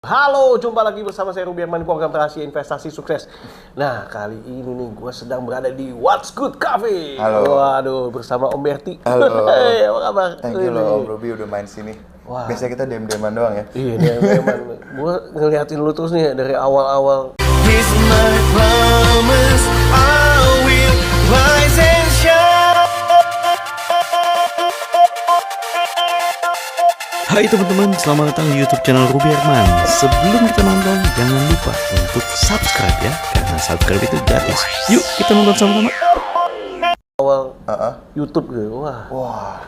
Halo, jumpa lagi bersama saya Ruby Arman, program rahasia investasi sukses. Nah, kali ini nih gue sedang berada di What's Good Cafe. Halo. Waduh, bersama Om Berti. Halo. Hey, apa kabar? Thank you loh Om Ruby udah main sini. Wah. Biasanya kita dem-deman doang ya. Iya, memang. Gue ngeliatin lu terus nih dari awal-awal. Here's my promise, I will rise and shine. Hai teman-teman, selamat datang di YouTube channel Ruby Arman. Sebelum kita nonton, jangan lupa untuk subscribe ya, karena subscribe itu gratis. Yuk kita nonton sama-sama. Awal YouTube gitu, wah. Wah,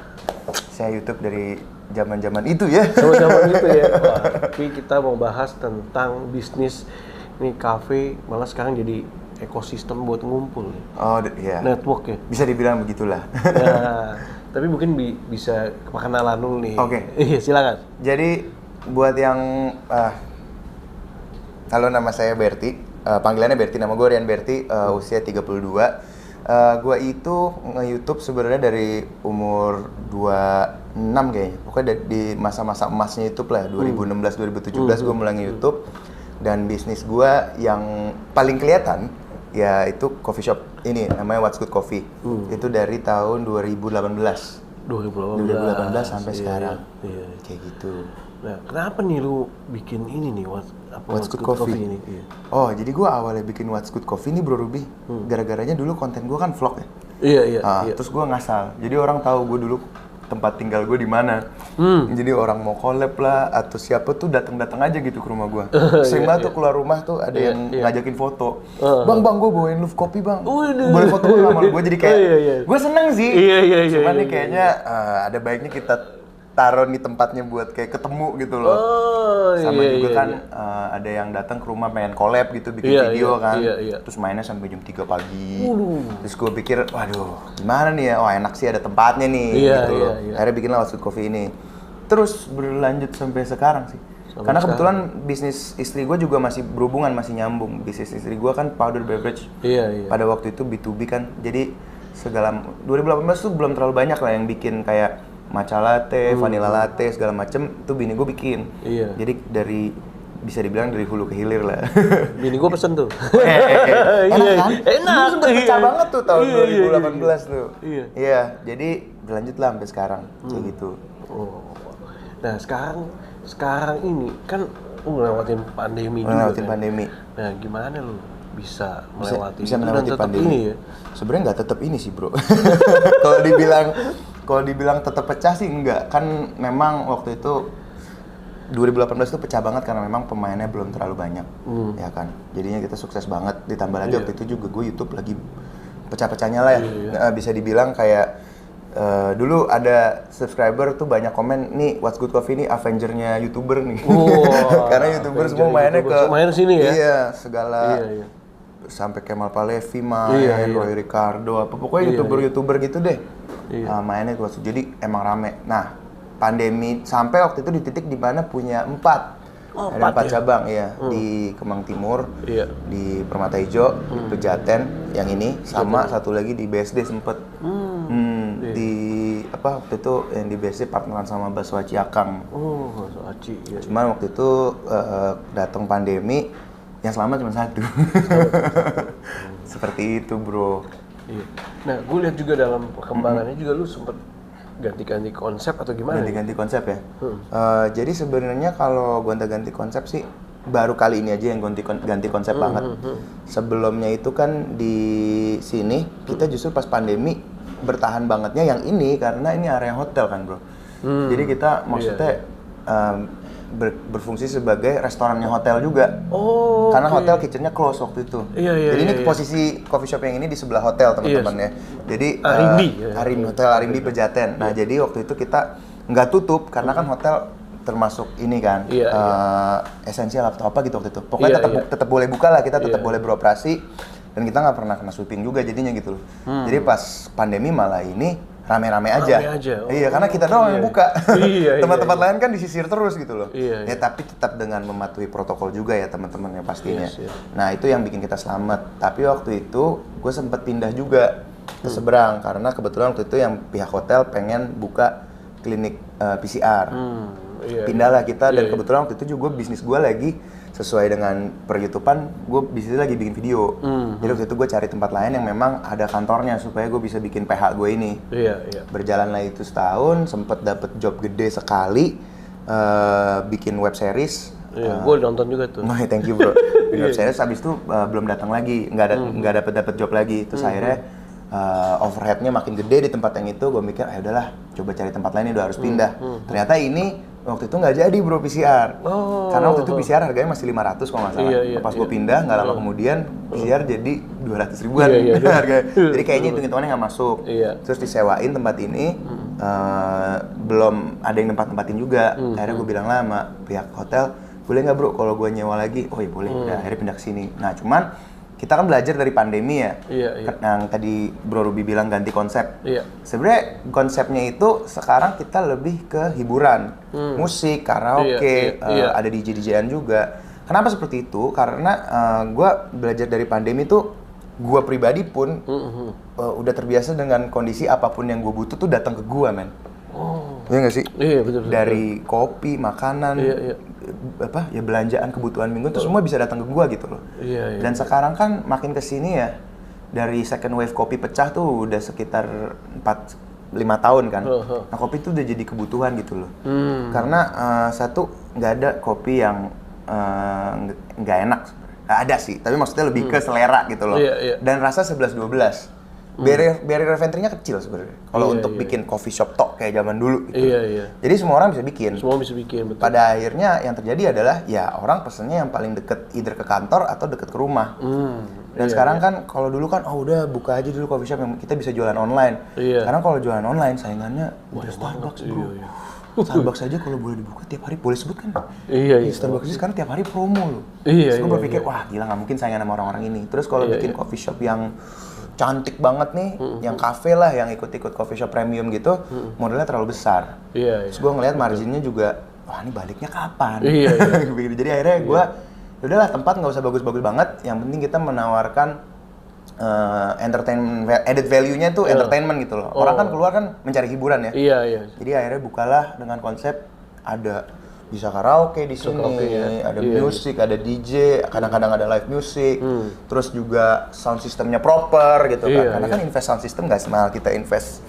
saya YouTube dari zaman-zaman itu ya. Zaman itu ya. Wah, tapi kita mau bahas tentang bisnis nih kafe, malah sekarang jadi ekosistem buat ngumpul. Oh iya. Network ya. Bisa dibilang begitulah. Ya, tapi mungkin bisa perkenalan dulu nih. Oke. Iya, silakan. Jadi buat yang halo, nama saya Berti. Panggilannya Berti, nama gue Rian Berti, usia 32. Gue itu nge-YouTube sebenarnya dari umur 26 kayaknya. Pokoknya di masa-masa emasnya YouTube lah, 2016 2017 gue mulai nge-YouTube. Dan bisnis gue yang paling kelihatan ya itu coffee shop ini, namanya What's Good Coffee. Itu dari tahun 2018 sampai sekarang. Iya. Kayak gitu. Nah, kenapa nih lu bikin ini nih, What's Good Coffee ini? Iya. Oh, jadi gue awalnya bikin What's Good Coffee nih Bro Ruby. Gara-garanya dulu konten gue kan vlog ya. Iya. Terus gue ngasal. Jadi orang tahu gue dulu tempat tinggal gue di mana. Jadi orang mau collab lah atau siapa tuh datang aja gitu ke rumah gue. Sering banget tuh keluar rumah tuh ada yang ngajakin foto. Bang, gue bawain lu kopi bang. Boleh foto gue sama lu? Gue jadi kayak, gue seneng sih. Iya. Cuman nih kayaknya ada baiknya kita taruh nih tempatnya buat kayak ketemu gitu loh. Sama juga kan ada yang datang ke rumah pengen collab gitu, bikin video kan. Terus mainnya sampai jam 3 pagi. Terus gue pikir, waduh gimana nih ya, oh enak sih ada tempatnya nih gitu loh. Akhirnya bikinlah What's Good Coffee ini. Terus berlanjut sampai sekarang sih. Karena kebetulan bisnis istri gue juga masih berhubungan, masih nyambung. Bisnis istri gue kan powder beverage. Pada waktu itu B2B kan. Jadi segala 2018 tuh belum terlalu banyak lah yang bikin kayak matcha latte, vanilla latte, segala macem, itu bini gue bikin. Jadi bisa dibilang dari hulu ke hilir lah. Bini gue pesen tuh. Enak kan? Enak. Dulu sempet pecah banget tuh tahun 2018 tuh. Iya. Jadi berlanjut lah sampai sekarang, kayak gitu. Oh. Nah, sekarang ini kan ngelewatin pandemi juga. Ngelewatin pandemi. Nah, gimana lu bisa melewati bisa itu melewati dan tetap pandemi. ini ya? Sebenarnya nggak tetap ini sih bro. Kalau dibilang tetap pecah sih enggak. Kan memang waktu itu 2018 itu pecah banget karena memang pemainnya belum terlalu banyak, ya kan. Jadinya kita sukses banget. Ditambah lagi waktu itu juga gue YouTube lagi pecah-pecahnya lah ya. Nah, bisa dibilang kayak dulu ada subscriber tuh banyak komen, nih What's Good Coffee ini Avenger-nya YouTuber nih. Karena YouTuber semua mainnya main sini ya. Iya, segala sampai Kemal Palevi main, Roy Ricardo, apa pokoknya YouTuber gitu deh. Mainnya tuh, jadi emang rame. Nah, pandemi sampai waktu itu di titik di mana punya 4 cabang di Kemang Timur, di Permata Hijau, di Pejaten yang ini, sama satu lagi di BSD sempet. Di apa waktu itu yang di BSD partneran sama Bakso Aci Akang. Aci. Iya. Cuman waktu itu datang pandemi, yang selamat cuma satu. Seperti itu bro. Iya. Nah, gue lihat juga dalam perkembangannya juga lu sempet ganti-ganti konsep atau gimana? Ganti-ganti konsep ya. Jadi sebenarnya kalau gonta-ganti konsep sih baru kali ini aja yang ganti konsep banget. Sebelumnya itu kan di sini kita justru pas pandemi bertahan bangetnya yang ini karena ini area hotel kan bro. Jadi kita maksudnya berfungsi sebagai restorannya hotel juga. Karena hotel kitchennya close waktu itu. Jadi ini posisi coffee shop yang ini di sebelah hotel teman-teman ya. Jadi Hotel Arimbi Pejaten. Nah jadi waktu itu kita nggak tutup karena kan hotel termasuk ini kan esensial atau apa gitu waktu itu. Pokoknya tetap boleh buka lah, kita tetap boleh beroperasi dan kita nggak pernah kena sweeping juga jadinya gitu loh. Jadi pas pandemi malah ini rame-rame aja. Iya, karena kita doang yang buka. Tempat-tempat lain kan disisir terus gitu loh. Ya tapi tetap dengan mematuhi protokol juga ya teman-teman ya pastinya. Nah itu yang bikin kita selamat. Tapi waktu itu gue sempat pindah juga ke seberang karena kebetulan waktu itu yang pihak hotel pengen buka klinik PCR. pindahlah kita dan kebetulan waktu itu juga bisnis gue lagi sesuai dengan per YouTubean, gue bisnisnya lagi bikin video. Jadi waktu itu gue cari tempat lain yang memang ada kantornya supaya gue bisa bikin PH gue ini. Berjalanlah itu setahun, sempet dapet job gede sekali, bikin web series. Gue nonton juga tuh. Thank you bro. Bikin web series, abis itu belum datang lagi, nggak dapet job lagi. Terus akhirnya overheadnya makin gede di tempat yang itu, gue mikir, udahlah, coba cari tempat lain, udah harus pindah. Ternyata ini waktu itu nggak jadi bro PCR, karena waktu itu PCR harganya masih 500 kalau nggak salah. Pas gue pindah, nggak lama kemudian PCR jadi 200 ribuan harganya. Jadi kayaknya hitung-hitungannya nggak masuk. Terus disewain tempat ini, belum ada yang tempat-tempatin juga. Akhirnya gue bilang lah sama pihak hotel, boleh nggak bro kalau gue nyewa lagi? Oh iya boleh, udah akhirnya pindah ke sini. Nah cuman kita kan belajar dari pandemi ya, yang tadi Bro Ruby bilang ganti konsep. Sebenarnya konsepnya itu sekarang kita lebih ke hiburan, musik, karaoke, ada DJ-DJan juga. Kenapa seperti itu? Karena gue belajar dari pandemi tuh, gue pribadi pun udah terbiasa dengan kondisi apapun yang gue butuh tuh datang ke gue, men. Iya nggak sih? Iya betul. Dari kopi, makanan, belanjaan kebutuhan minggu itu semua bisa datang ke gua gitu loh. Dan sekarang kan makin kesini ya, dari second wave kopi pecah tuh udah sekitar 4-5 tahun kan. Nah kopi tuh udah jadi kebutuhan gitu loh. Karena satu, nggak ada kopi yang nggak enak. Ada sih, tapi maksudnya lebih ke selera gitu loh. Dan rasa 11-12. Barrier entry-nya kecil sebenarnya. Kalau untuk bikin coffee shop tok kayak zaman dulu gitu. Jadi semua orang bisa bikin. Semua bisa bikin, betul. Pada akhirnya yang terjadi adalah ya orang pesennya yang paling deket, either ke kantor atau deket ke rumah. Dan sekarang kan kalau dulu kan udah buka aja dulu coffee shop yang kita bisa jualan online. Sekarang kalau jualan online saingannya udah Starbucks bro. Starbucks aja kalau boleh dibuka tiap hari, boleh sebut kan? Starbucks aja sekarang tiap hari promo loh. Terus gue berpikir wah gila nggak mungkin saingan sama orang-orang ini. Terus kalau bikin coffee shop yang cantik banget nih, yang cafe lah, yang ikut-ikut coffee shop premium gitu, modelnya terlalu besar. Terus gue ngeliat marginnya juga, wah ini baliknya kapan? Jadi akhirnya gue, udahlah tempat nggak usah bagus-bagus banget, yang penting kita menawarkan entertainment, added value-nya tuh entertainment gitu loh. Orang kan keluar kan mencari hiburan ya. Jadi akhirnya bukalah dengan konsep ada bisa karaoke di sini, ada musik, ada DJ, kadang-kadang ada live music, terus juga sound systemnya proper gitu kan. Karena kan invest sound system nggak semahal kita invest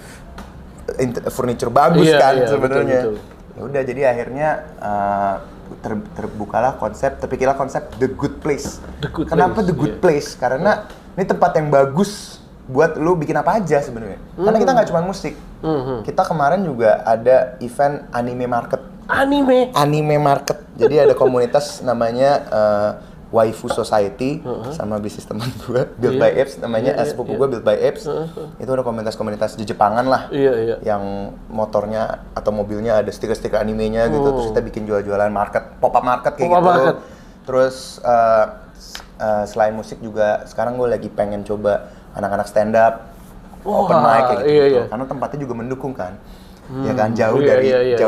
furniture bagus kan sebenarnya. Ya udah jadi akhirnya terbukalah konsep, terpikirlah konsep The Good Place. Kenapa The Good Place? Karena ini tempat yang bagus buat lu bikin apa aja sebenarnya. Karena kita nggak cuma musik. Kita kemarin juga ada event anime market. Anime market. Jadi ada komunitas namanya Waifu Society sama bisnis teman gue Build by Apes namanya, sepupu gue Build by Apes. Itu ada komunitas Jepangan lah. Yang motornya atau mobilnya ada stiker-stiker animenya gitu. Terus kita bikin jual-jualan market, pop-up market kayak gitu. Terus selain musik juga sekarang gue lagi pengen coba anak-anak stand up, open mic kayak gitu. Karena tempatnya juga mendukung kan. Ya kan jauh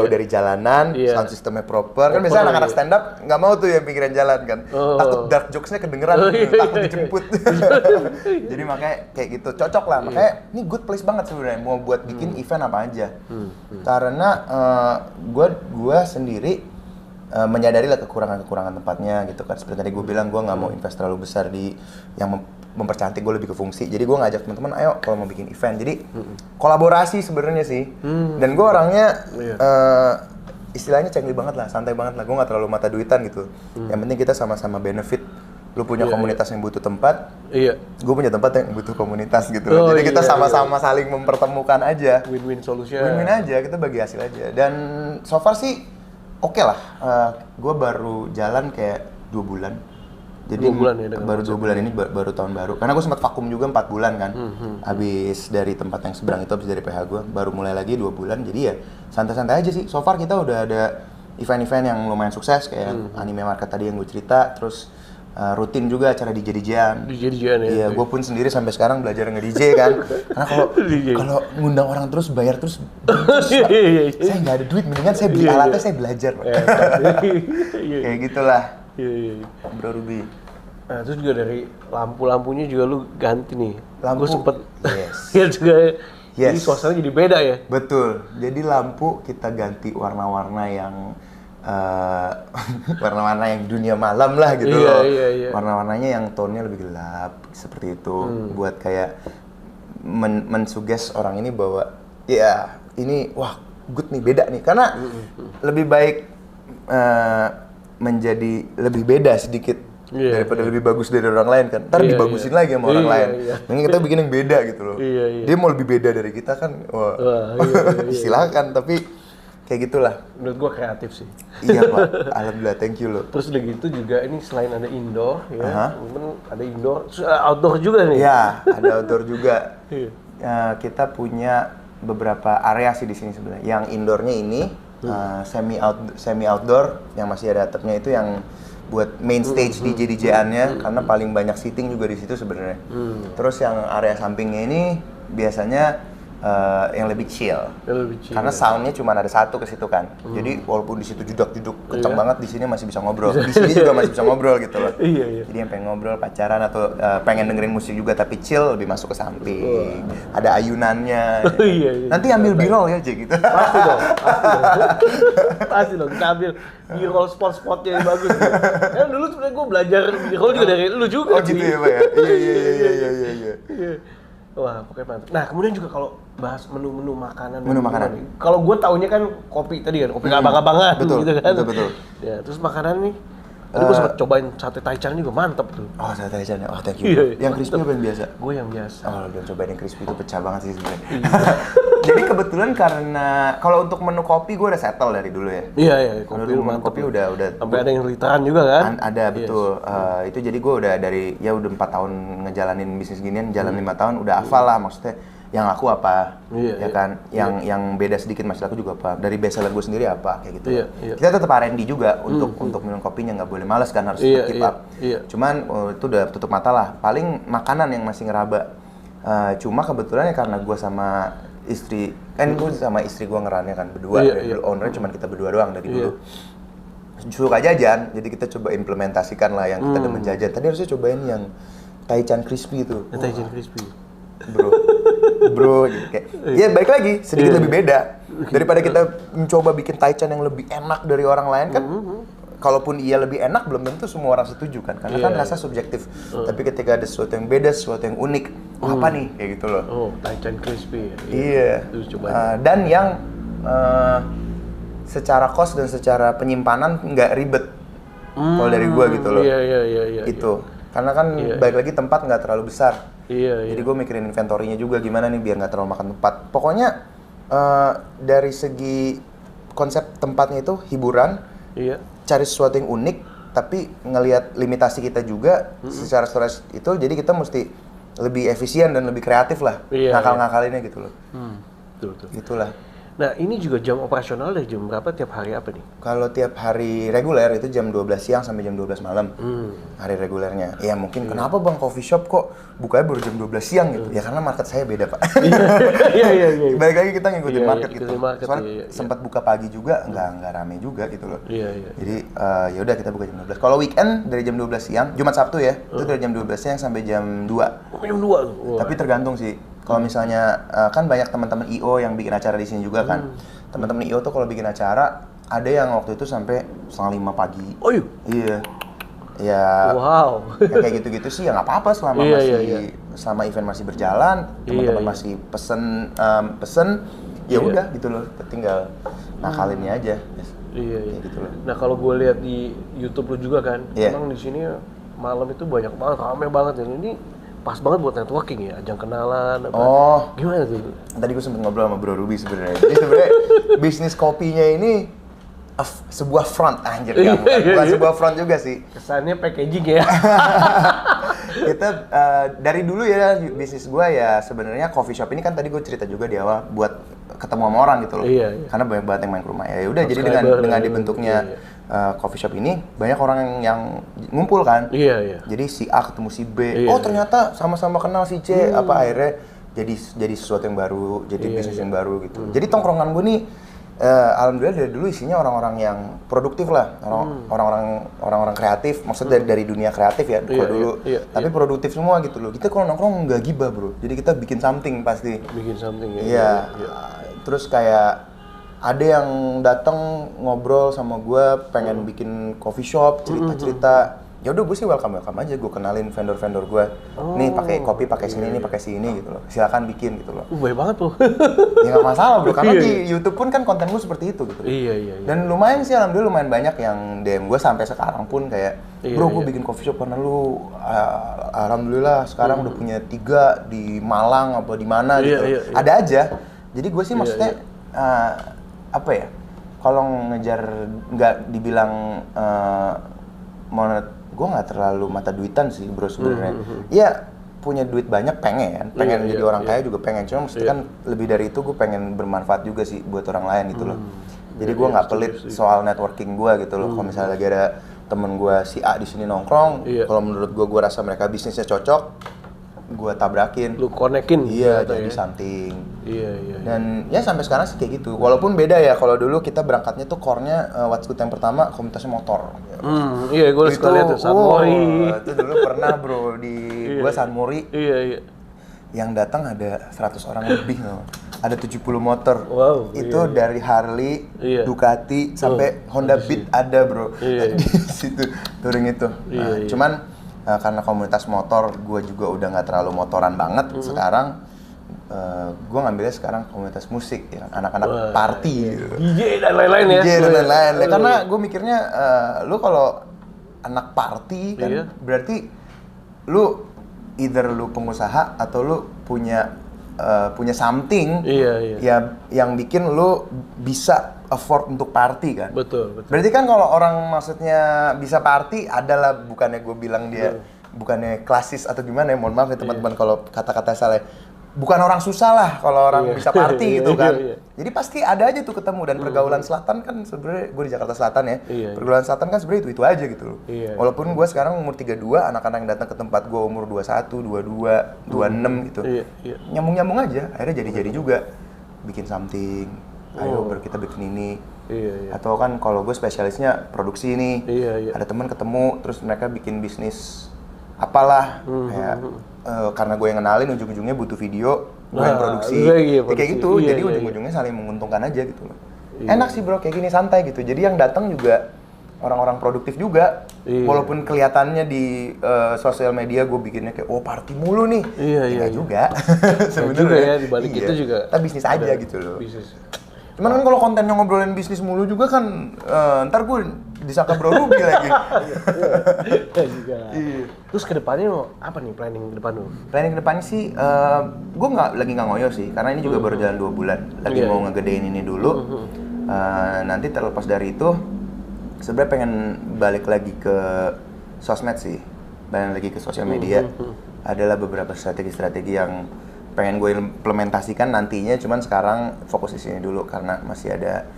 dari jalanan, sound systemnya proper. Kan biasanya anak-anak stand up nggak mau tuh yang pinggiran jalan kan. Takut dark jokes-nya kedengeran, takut dijemput. Jadi makanya kayak gitu cocok lah. Makanya ini good place banget sebenarnya mau buat bikin event apa aja. Karena gue sendiri menyadari lah kekurangan tempatnya gitu kan. Seperti tadi gue bilang, gue nggak mau invest terlalu besar di yang mempercantik, gue lebih ke fungsi. Jadi gue ngajak teman-teman, ayo kalau mau bikin event. Jadi kolaborasi sebenarnya sih. Dan gue orangnya istilahnya cengli banget lah, santai banget lah. Gue nggak terlalu mata duitan gitu. Yang penting kita sama-sama benefit. Lu punya komunitas yang butuh tempat, gue punya tempat yang butuh komunitas gitu. Jadi kita sama-sama saling mempertemukan aja. Win-win solution. Win-win aja, kita bagi hasil aja. Dan so far sih oke lah. Gue baru jalan kayak 2 bulan. Jadi 2 bulan ya, baru 2 bulan ini baru tahun baru. Karena gue sempat vakum juga 4 bulan kan. Habis dari tempat yang seberang itu, habis dari PH gue, baru mulai lagi 2 bulan. Jadi ya santai-santai aja sih. So far kita udah ada event-event yang lumayan sukses kayak anime market tadi yang gue cerita. Terus rutin juga acara DJ-DJ-an. DJ-DJ-an ya. Iya, gue pun sendiri sampai sekarang belajar nge-DJ kan. Karena kalau ngundang orang terus bayar terus saya nggak ada duit, mendingan saya beli alatnya, saya belajar. Kayak gitulah. Bro Ruby. Nah, terus juga dari lampu-lampunya juga lu ganti nih. Lampu. Gue sempet lihat juga. Jadi suasananya jadi beda ya. Betul. Jadi lampu kita ganti warna-warna yang warna-warna yang dunia malam lah gitu Iya, loh. iya, iya. Warna-warnanya yang tone-nya lebih gelap seperti itu buat kayak mensuges orang ini bahwa ya ini wah good nih, beda nih, karena lebih baik menjadi lebih beda sedikit daripada lebih bagus dari orang lain kan. Ntar dibagusin lagi sama orang lain. Mending kita bikin yang beda gitu loh. Dia mau lebih beda dari kita kan, wah, silakan. Tapi kayak gitulah. Menurut gua kreatif sih. Iya Pak, alhamdulillah, thank you loh. Terus udah gitu juga ini selain ada indoor ya, kemudian ada indoor, terus ada outdoor juga nih. Iya, ada outdoor juga. Kita punya beberapa area sih di sini sebenarnya. Yang indoornya ini semi outdoor, yang masih ada atapnya itu yang buat main stage DJ-DJ-annya, karena paling banyak seating juga di situ sebenarnya. Terus yang area sampingnya ini biasanya yang lebih chill. Karena soundnya cuma ada satu ke situ kan. Jadi walaupun di situ judak-juduk kenceng banget, di sini masih bisa ngobrol. Di sini juga masih bisa ngobrol gitu loh. Jadi yang pengen ngobrol, pacaran atau pengen dengerin musik juga tapi chill, lebih masuk ke samping. Ada ayunannya. Nanti ambil b-roll ya, Jack gitu. Pasti dong. Pasti dong, kita ambil b-roll spot-spotnya yang bagus. Kan dulu sebenarnya gue belajar b-roll juga dari lu juga. Oh gitu ya Pak ya? Iya. Wah, pokoknya mantap. Nah, kemudian juga kalau bahas menu-menu makanan. Menu makanan. Kalau gue taunya kan kopi tadi kan, kopi abang-abangan gitu kan. Betul. Ya, terus makanan nih. Tadi gue sempat cobain sate taichan juga, mantep tuh. Oh, sate taichan ya. Oh, thank you. Yang crispy apa yang biasa? Gue yang biasa. Oh, udah cobain yang crispy itu pecah banget sih sebenarnya. Jadi kebetulan karena kalau untuk menu kopi gue udah settle dari dulu ya. Iya, kopi mantep. Kopi udah sampai ada yang literan juga kan? Ada, betul. Itu jadi gue udah udah 4 tahun ngejalanin bisnis ginian, jalan 5 tahun udah hafal lah, maksudnya yang laku apa, ya kan, yang beda sedikit masih laku juga apa, dari best seller gue sendiri apa, kayak gitu. Kita tetap R&D juga untuk minum kopinya, nggak boleh malas kan, harus tetap keep up. Cuman itu udah tutup mata lah, paling makanan yang masih ngeraba. Cuma kebetulan ya karena gue sama istri, gue sama istri gue ngerannya kan berdua, ownernya cuma kita berdua doang dari dulu. Suka jajan, jadi kita coba implementasikan lah yang kita demen jajan. Tadi harusnya cobain yang taichan crispy itu. Taichan crispy. Bro, gitu kayak. Ya baik lagi, sedikit lebih beda. Daripada kita mencoba bikin taichan yang lebih enak dari orang lain kan. Kalaupun iya lebih enak, belum tentu semua orang setuju kan. Karena kan rasa subjektif. Tapi ketika ada sesuatu yang beda, sesuatu yang unik, apa nih kayak gitu loh. Oh, taichan crispy. Iya. Dan yang secara cost dan secara penyimpanan nggak ribet. Kalau dari gua gitu loh. Iya. Itu. Karena kan balik lagi tempat nggak terlalu besar. Iya. Jadi gue mikirin inventorinya juga gimana nih biar nggak terlalu makan tempat. Pokoknya dari segi konsep tempatnya itu hiburan, cari sesuatu yang unik, tapi ngelihat limitasi kita juga secara storage itu, jadi kita mesti lebih efisien dan lebih kreatif lah ngakal-ngakalinnya gitu loh. Betul. Gitulah. Nah, ini juga jam operasional dari jam berapa tiap hari apa nih? Kalau tiap hari reguler itu jam 12 siang sampai jam 12 malam. Hari regulernya. Ya mungkin kenapa Bang coffee shop kok bukanya baru jam 12 siang gitu? Ya karena market saya beda, Pak. Iya. Balik lagi kita ngikutin market gitu. Soalnya sempat buka pagi juga nggak rame juga gitu loh. Iya. Jadi ya udah kita buka jam 12. Kalau weekend dari jam 12 siang, Jumat Sabtu ya, itu dari jam 12 siang sampai jam 2. Jam 2 tuh. Tapi tergantung sih. Kalau misalnya kan banyak teman-teman IO yang bikin acara di sini juga kan. Teman-teman IO tuh kalau bikin acara ada yang waktu itu sampai 4:30 pagi. Oh iya. Ya. Wow. Ya kayak gitu-gitu sih ya nggak apa-apa selama selama event masih berjalan, teman-teman masih pesen ya udah gitu loh. Tinggal ngakalinnya aja. Iya. Gitu loh. Nah, kalau gue lihat di YouTube lu juga kan, emang di sini malam itu banyak banget, ramai banget dan ini pas banget buat networking ya, ajang kenalan apa. Gimana tuh? Tadi gue sempet ngobrol sama Bro Ruby sebenarnya. Jadi sebenarnya bisnis kopinya ini sebuah front anjir kan. Bukan sebuah front juga sih. Kesannya packaging ya. Kita dari dulu ya bisnis gue ya sebenarnya coffee shop ini kan tadi gue cerita juga di awal buat ketemu sama orang gitu loh. Karena banyak banget yang main ke rumah. Ya udah jadi dengan dibentuknya coffee shop ini banyak orang yang ngumpul kan. Jadi si A ketemu si B. Ternyata sama-sama kenal si C. Apa akhirnya jadi sesuatu yang baru, jadi bisnis yang baru gitu. Jadi tongkrongan gue nih alhamdulillah dari dulu isinya orang-orang yang produktif lah, orang-orang kreatif, maksudnya dari dunia kreatif ya dulu, tapi produktif semua gitu loh. Kita kalau nongkrong nggak gibah bro, jadi kita bikin something pasti. Bikin something ya. Iya. Terus kayak ada yang datang ngobrol sama gue, pengen bikin coffee shop, cerita-cerita. Ya udah gue sih welcome aja, gue kenalin vendor-vendor gue. Nih pakai kopi, pakai sini, nih pakai sini gitu loh. Silakan bikin gitu loh. Baik banget tuh. Ya nggak masalah bro, karena di YouTube pun kan konten gue seperti itu gitu. Iya. Dan lumayan sih, alhamdulillah lumayan banyak yang DM gue sampai sekarang pun kayak, bro gue bikin coffee shop karena lu, alhamdulillah sekarang udah punya 3 di Malang apa di mana gitu. Iya. Ada aja. Jadi gue sih maksudnya apa ya? Kalau ngejar nggak dibilang gue nggak terlalu mata duitan sih bro sebenarnya. Iya punya duit banyak pengen jadi orang kaya juga pengen. Cuma maksudnya kan lebih dari itu gue pengen bermanfaat juga sih buat orang lain gitu loh. Jadi gue nggak pelit soal networking gue gitu loh. Kalau misalnya lagi ada temen gue si A di sini nongkrong, kalau menurut gue rasa mereka bisnisnya cocok, gue tabrakin, lu konekin, jadi something. Iya. Dan ya sampai sekarang sih kayak gitu. Walaupun beda ya, kalau dulu kita berangkatnya tuh core-nya What's Good yang pertama komunitasnya motor. Iya, gue suka lihat tuh Sunmori. Itu dulu pernah bro di gue Sunmori. Iya. Yang datang ada 100 orang lebih loh. Ada 70 motor. Wow. Itu dari Harley, Ducati sampai Honda Beat ada bro. Di situ touring itu. Cuman karena komunitas motor, gue juga udah nggak terlalu motoran banget sekarang. Gue ngambilnya sekarang komunitas musik, ya, anak-anak party, gitu. DJ dan lain-lain ya. DJ dan lain-lain. Karena gue mikirnya, lu kalau anak party kan berarti lu either lu pengusaha atau lu punya something yang bikin lu bisa afford untuk party kan. Betul. Berarti kan kalau orang maksudnya bisa party adalah, bukannya gue bilang dia bukannya klasis atau gimana ya, mohon maaf ya teman-teman kalau kata-kata salah. Bukan orang susah lah kalau orang bisa party gitu kan. Jadi pasti ada aja tuh ketemu, dan pergaulan selatan kan sebenarnya, gue di Jakarta Selatan ya. Pergaulan selatan kan sebenarnya itu aja gitu loh. Walaupun gue sekarang umur 32, anak-anak yang datang ke tempat gue umur 21, 22, 26 gitu. Nyambung-nyambung aja, akhirnya jadi-jadi juga. Bikin something, ayo kita bikin ini. Atau kan kalau gue spesialisnya produksi nih. Ada teman ketemu, terus mereka bikin bisnis apalah, kayak karena gue yang kenalin, ujung-ujungnya butuh video, gue yang produksi, kayak gitu. Jadi ujung-ujungnya saling menguntungkan aja gitu loh. Enak sih bro, kayak gini santai gitu. Jadi yang datang juga orang-orang produktif juga, walaupun kelihatannya di sosial media gue bikinnya kayak party mulu nih, enggak juga. Sebenarnya ya, dibalik itu juga kita bisnis aja gitu loh. Cuman kan kalau kontennya ngobrolin bisnis mulu juga kan, ntar gue disangka bro Ruby lagi. Terus kedepannya apa nih planning ke depan lu? Planning ke depannya sih, gue lagi nggak ngoyo sih, karena ini juga baru jalan 2 bulan. Lagi mau ngegedein ini dulu. Nanti terlepas dari itu, sebenarnya pengen balik lagi ke sosmed sih, balik lagi ke sosial media. Adalah beberapa strategi-strategi yang pengen gue implementasikan nantinya, cuman sekarang fokus di sini dulu karena masih ada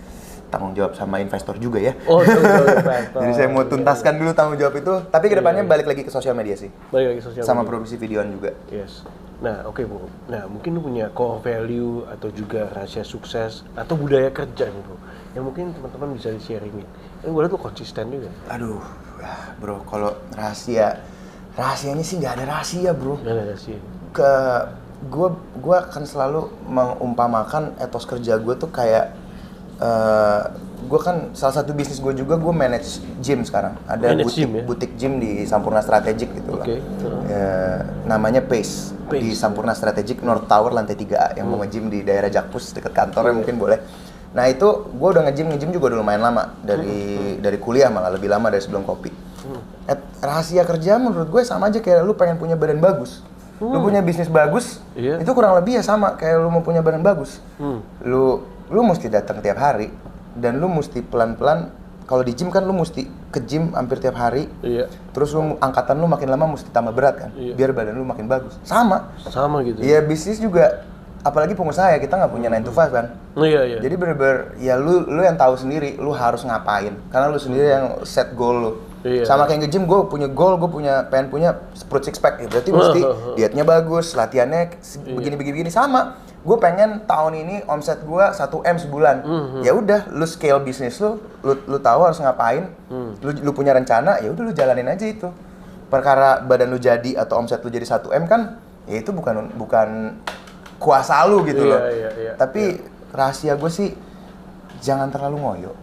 tanggung jawab sama investor juga ya. Jadi saya mau tuntaskan dulu tanggung jawab itu, tapi kedepannya balik lagi ke sosial media sih. Balik lagi ke sosial sama media. Produksi videoan juga. Yes. Nah, oke Bu. Nah, mungkin lu punya core value atau juga rahasia sukses atau budaya kerja nih Bu, yang mungkin teman-teman bisa di-sharingin. Kan gue liat lu konsisten juga. Aduh, bro, kalau rahasianya sih nggak ada rahasia bro. Nggak ada rahasia. Gue akan selalu mengumpamakan etos kerja gue tuh kayak gue kan salah satu bisnis gue juga, gue manage gym sekarang. Ada butik gym di Sampurna Strategic gitu lah. Namanya Pace di Sampurna Strategic North Tower lantai 3A yang mau nge-gym di daerah Jakpus dekat kantornya mungkin boleh. Nah itu gue udah nge-gym juga udah lumayan lama, dari kuliah malah lebih lama dari sebelum kopi. Rahasia kerja menurut gue sama aja kayak lu pengen punya badan bagus. Lu punya bisnis bagus, itu kurang lebih ya sama kayak lu mau punya badan bagus. Lu mesti datang tiap hari, dan lu mesti pelan-pelan. Kalau di gym kan lu mesti ke gym hampir tiap hari. Terus angkatan lu makin lama mesti tambah berat kan, biar badan lu makin bagus. Sama gitu. Iya, bisnis juga, apalagi pengusaha ya, kita nggak punya 9 to 5 kan. Jadi bener-bener ya lu yang tahu sendiri lu harus ngapain, karena lu sendiri yang set goal lu. Sama kayak nge-gym, gue punya goal, pengen punya perut six pack, ya berarti mesti dietnya bagus, latihannya begini-begini. Sama, gue pengen tahun ini omset gue 1M sebulan. Ya udah, lu scale bisnis lu tahu harus ngapain, lu punya rencana, ya udah lu jalanin aja itu. Perkara badan lu jadi atau omset lu jadi 1M kan, ya itu bukan kuasa lu gitu loh. Tapi rahasia gue sih jangan terlalu ngoyo.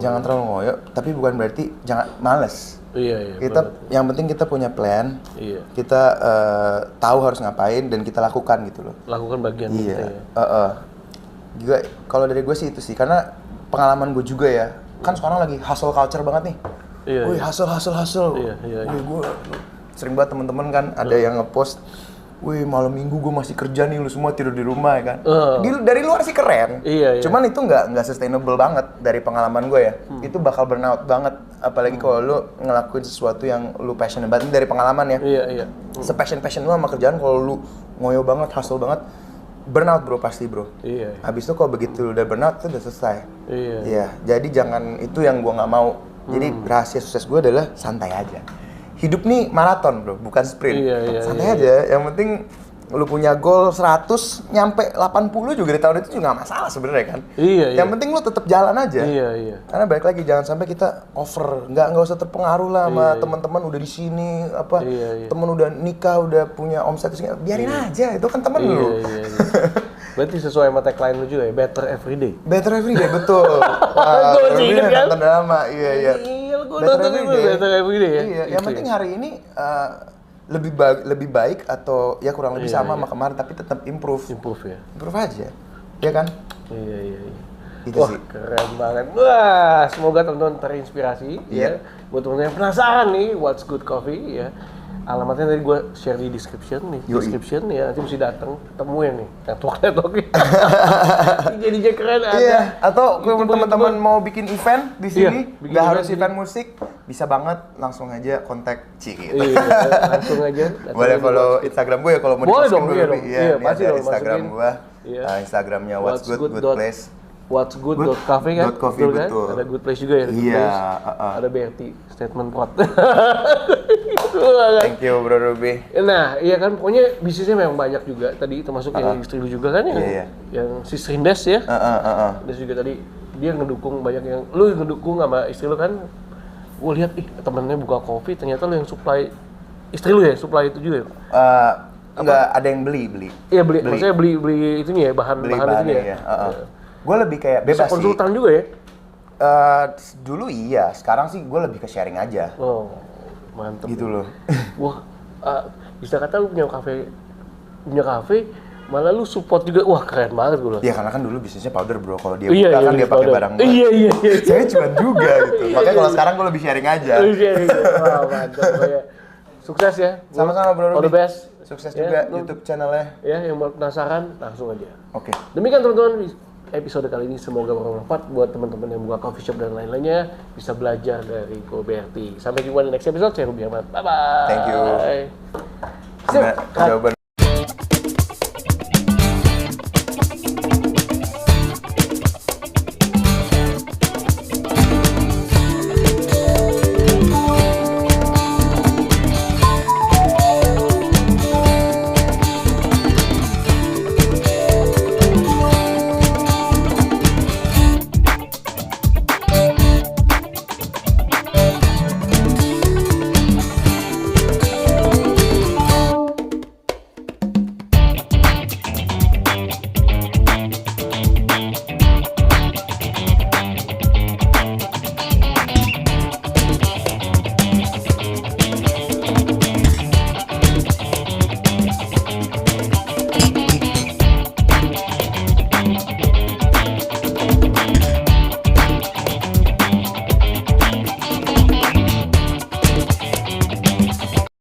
Jangan terlalu ngoyo, tapi bukan berarti jangan males. Iya. Yang penting kita punya plan. Iya. Kita tahu harus ngapain dan kita lakukan gitu loh. Lakukan bagian kita ya. Juga kalau dari gue sih itu sih, karena pengalaman gue juga ya. Kan sekarang lagi hustle culture banget nih. Iya. Wih, hustle. Iya. Wih, gue sering banget teman-teman kan ada yang ngepost, wih malam minggu gue masih kerja nih, lu semua tidur di rumah ya kan. Dari luar sih keren. Iya. Cuman itu nggak sustainable banget dari pengalaman gue ya. Itu bakal burnout banget. Apalagi kalau lu ngelakuin sesuatu yang lu passionate banget. Ini dari pengalaman ya. Iya. Se-passion lu sama kerjaan, kalau lu ngoyo banget, hustle banget, burnout bro, pasti bro. Iya. Habis itu kalau begitu udah burnout itu udah selesai. Iya. Jadi jangan, itu yang gue nggak mau. Jadi rahasia sukses gue adalah santai aja. Hidup nih maraton bro, bukan sprint. Iya, santai aja, yang penting lu punya goal 100, nyampe 80 juga di tahun itu juga gak masalah sebenarnya kan. Iya. Yang penting lu tetap jalan aja. Iya. Karena balik lagi, jangan sampai kita over, nggak usah terpengaruh lah sama teman-teman udah di sini, temen udah nikah, udah punya omset, biarin aja, itu kan temen lu. Iya. Berarti sesuai sama tagline lu juga ya, better everyday. Better everyday, betul. Gue inget kan? Nonton drama, iya. Gue nonton itu better everyday ya. Iya, yang penting hari ini lebih baik atau ya kurang lebih sama kemarin, tapi tetap improve ya. Improve aja, ya kan? Iya. Itu Wah, sih. keren banget. Wah, semoga teman-teman terinspirasi ya. Buat teman-teman yang penasaran nih, What's Good Coffee ya. Alamatnya tadi gue share di description nih. Description ya, nanti mesti datang temuin nih. Network-nya. Jadinya keren ada. Iya, atau kalau teman-teman mau bikin event di sini, nggak harus event musik, bisa banget langsung aja kontak Ci gitu. Iya, langsung aja. Boleh follow Instagram gue ya kalau mau di-posting dulu. Iya, pasti ada Instagram gue. Iya. Instagramnya What's Good Place. What's Good.cafe kan? Coffee, kan? betul. Ada Good Place juga ya? Iya. Ada BRT, statement pot. Thank you Bro Ruby. Nah, iya kan, pokoknya bisnisnya memang banyak juga. Tadi termasuk yang istri lu juga kan, yang si Rindes ya. Rindes juga tadi, dia ngedukung banyak yang, lu ngedukung sama istri lu kan. Gue lihat, temennya buka kopi, ternyata lu yang supply, istri lu ya, supply itu juga ya? Enggak, ada yang beli. Iya beli. Maksudnya beli itunya ya, bahan itunya ya? Gue lebih kayak bebas sih. Konsultan juga ya? Dulu iya, sekarang sih gue lebih ke sharing aja. Oh, mantep. Gitu loh. Wah, bisa kata lu punya kafe, malah lu support juga. Wah, keren banget gue loh. Iya, karena kan dulu bisnisnya powder bro, kalau dia buka kan dia pakai barang gue. Iya. Saya cuma juga gitu. Makanya kalau sekarang gue lebih sharing aja. Wah, mantap. Sukses ya. Sama-sama bro. All the best. Sukses juga YouTube channelnya. Ya, yang mau penasaran langsung aja. Oke. Demikian teman-teman episode kali ini, semoga bermanfaat buat teman-teman yang buka coffee shop dan lain-lainnya, bisa belajar dari GoBRT. Sampai jumpa di next episode. Saya Ruby Ahmad. Bye-bye. Thank you. Sip.